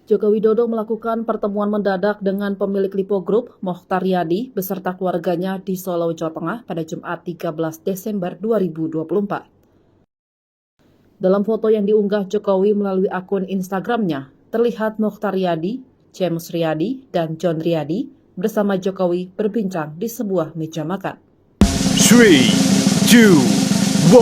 Joko Widodo melakukan pertemuan mendadak dengan pemilik Lipo Group, Mokhtar Yadi, beserta keluarganya di Solo, Jawa Tengah pada Jumat 13 Desember 2024. Dalam foto yang diunggah Jokowi melalui akun Instagramnya, terlihat Mokhtar Yadi, James Riyadi, dan John Riyadi bersama Jokowi berbincang di sebuah meja makan. 3, 2, 1.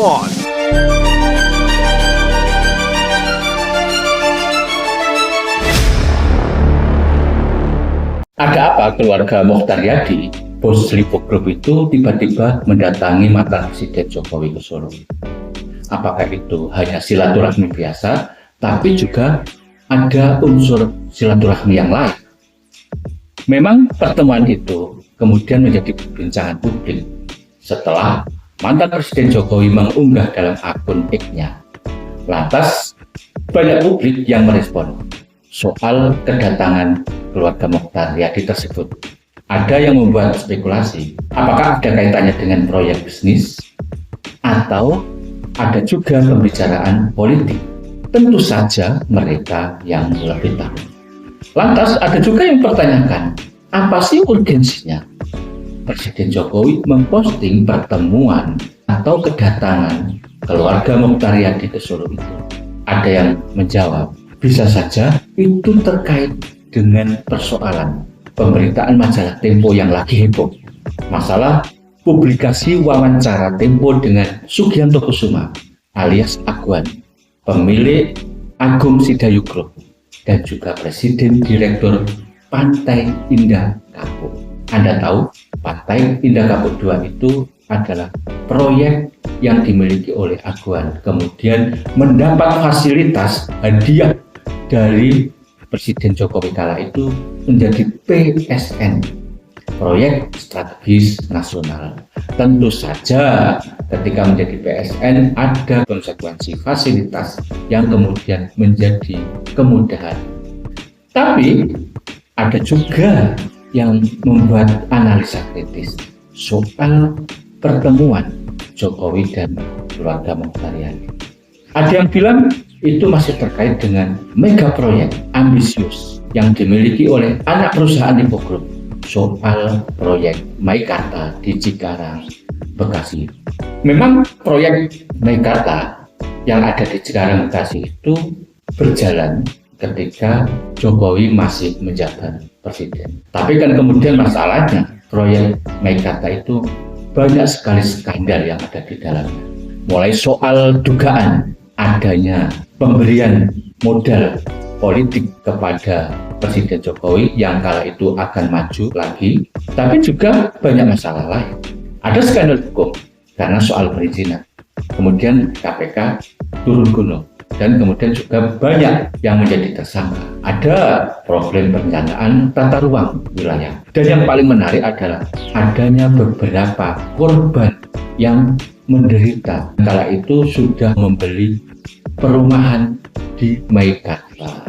Ada apa keluarga Mokhtar Yadi, bos Lipo Group itu tiba-tiba mendatangi mantan Presiden Jokowi ke Solo? Apakah itu hanya silaturahmi biasa, tapi juga ada unsur silaturahmi yang lain? Memang pertemuan itu kemudian menjadi perbincangan publik setelah mantan Presiden Jokowi mengunggah dalam akun X-nya. Lantas banyak publik yang merespon soal kedatangan keluarga Mokhtar Yadi tersebut. Ada yang membuat spekulasi, apakah ada kaitannya dengan proyek bisnis atau ada juga pembicaraan politik. Tentu saja mereka yang lebih tahu. Lantas ada juga yang mempertanyakan, apa sih urgensinya Presiden Jokowi memposting pertemuan atau kedatangan keluarga Mokhtar Yadi ke Solo itu? Ada yang menjawab, bisa saja itu terkait dengan persoalan pemberitaan majalah Tempo yang lagi heboh. Masalah publikasi wawancara Tempo dengan Sugianto Kusuma alias Agwan, pemilik Agung Sedayu Group, dan juga Presiden Direktur Pantai Indah Kapuk. Anda tahu, Pantai Indah Kapuk 2 itu adalah proyek yang dimiliki oleh Agwan, kemudian mendapat fasilitas hadiah dari Presiden Jokowi kala itu menjadi PSN, Proyek Strategis Nasional. Tentu saja ketika menjadi PSN ada konsekuensi fasilitas yang kemudian menjadi kemudahan. Tapi ada juga yang membuat analisa kritis soal pertemuan Jokowi dan keluarga Mokhtar Yadi. Ada yang bilang itu masih terkait dengan mega proyek ambisius yang dimiliki oleh anak perusahaan Lipo Group, soal proyek Meikarta di Cikarang, Bekasi. Memang proyek Meikarta yang ada di Cikarang, Bekasi itu berjalan ketika Jokowi masih menjabat presiden. Tapi kan kemudian masalahnya proyek Meikarta itu banyak sekali skandal yang ada di dalamnya. Mulai soal dugaan adanya pemberian modal politik kepada Presiden Jokowi yang kala itu akan maju lagi, tapi juga banyak masalah lain. Ada skandal hukum karena soal perizinan, kemudian KPK turun gunung, dan kemudian juga banyak yang menjadi tersangka. Ada problem perencanaan tata ruang wilayah, dan yang paling menarik adalah adanya beberapa korban yang menderita kala itu sudah membeli perumahan di Meikarta.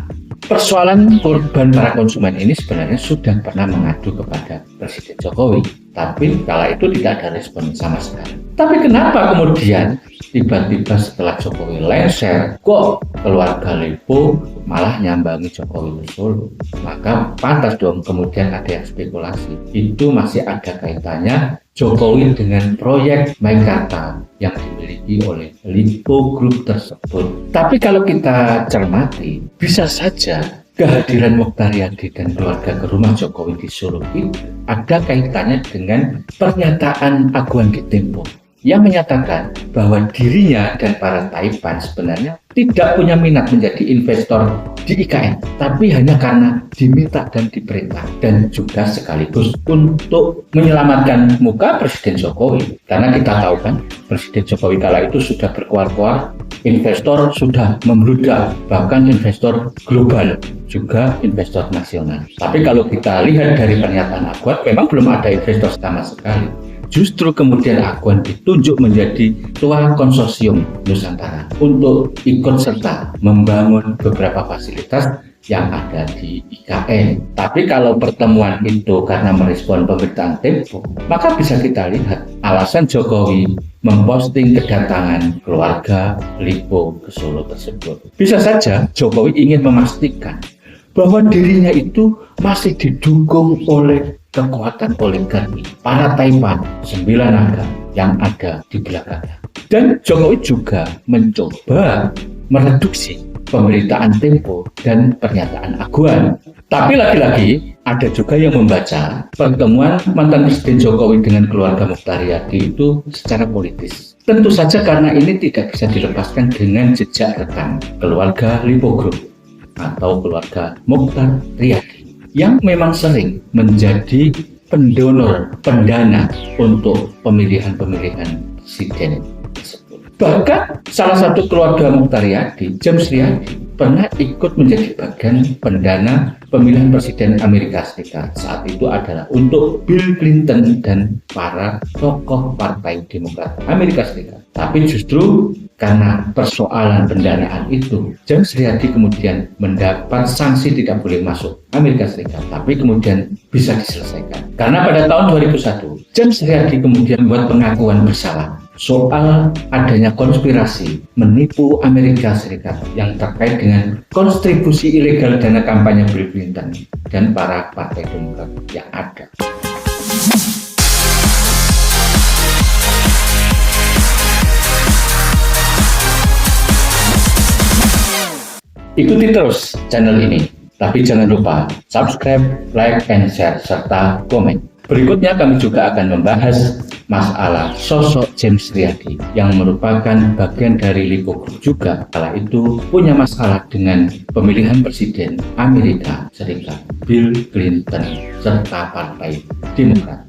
Persoalan korban para konsumen ini sebenarnya sudah pernah mengadu kepada Presiden Jokowi, tapi kala itu tidak ada respon sama sekali. Tapi kenapa kemudian tiba-tiba setelah Jokowi lengser, kok keluarga Lipo malah nyambangi Jokowi di Solo? Maka pantas dong kemudian ada yang spekulasi, itu masih ada kaitannya Jokowi dengan proyek Meikarta yang dimiliki oleh Lipo Group tersebut. Tapi kalau kita cermati, bisa saja kehadiran Mokhtar Yadi dan keluarga ke rumah Jokowi di Solo itu ada kaitannya dengan pernyataan Agwan di Tempo yang menyatakan bahwa dirinya dan para Taipan sebenarnya tidak punya minat menjadi investor di IKN, tapi hanya karena diminta dan diperintah, dan juga sekaligus untuk menyelamatkan muka Presiden Jokowi. Karena kita tahu kan, Presiden Jokowi kala itu sudah berkuar-kuar, investor sudah membludak, bahkan investor global, juga investor nasional. Tapi kalau kita lihat dari pernyataan Agwan, memang belum ada investor sama sekali. Justru kemudian Agwan ditunjuk menjadi ketua konsorsium Nusantara untuk ikut serta membangun beberapa fasilitas yang ada di IKN. Tapi kalau pertemuan itu karena merespon pemberitaan Tempo, maka bisa kita lihat alasan Jokowi memposting kedatangan keluarga Lipo ke Solo tersebut. Bisa saja Jokowi ingin memastikan bahwa dirinya itu masih didukung oleh kekuatan oligarki, para taipan, 9 naga yang ada di belakangnya. Dan Jokowi juga mencoba mereduksi pemberitaan Tempo dan pernyataan Aguan. Tapi lagi-lagi ada juga yang membaca pertemuan mantan Presiden Jokowi dengan keluarga Mochtar Riyadi itu secara politis. Tentu saja karena ini tidak bisa dilepaskan dengan jejak rekam keluarga Lipo Group atau keluarga Mochtar Riyadi yang memang sering menjadi pendana untuk pemilihan-pemilihan presiden tersebut. Bahkan salah satu keluarga Mochtar Riyadi, James Riyadi, pernah ikut menjadi bagian pendana pemilihan presiden Amerika Serikat. Saat itu adalah untuk Bill Clinton dan para tokoh Partai Demokrat Amerika Serikat. Tapi justru karena persoalan pendanaan itu, James Riyadi kemudian mendapat sanksi tidak boleh masuk Amerika Serikat, tapi kemudian bisa diselesaikan. Karena pada tahun 2001, James Riyadi kemudian membuat pengakuan bersalah soal adanya konspirasi menipu Amerika Serikat yang terkait dengan kontribusi ilegal dana kampanye Bill Clinton dan para partai Demokrat yang ada. Ikuti terus channel ini, tapi jangan lupa subscribe, like, and share, serta komen. Berikutnya kami juga akan membahas masalah sosok James Riyadi yang merupakan bagian dari Lipo Group juga. Kala itu punya masalah dengan pemilihan presiden Amerika Serikat Bill Clinton serta Partai Demokrat.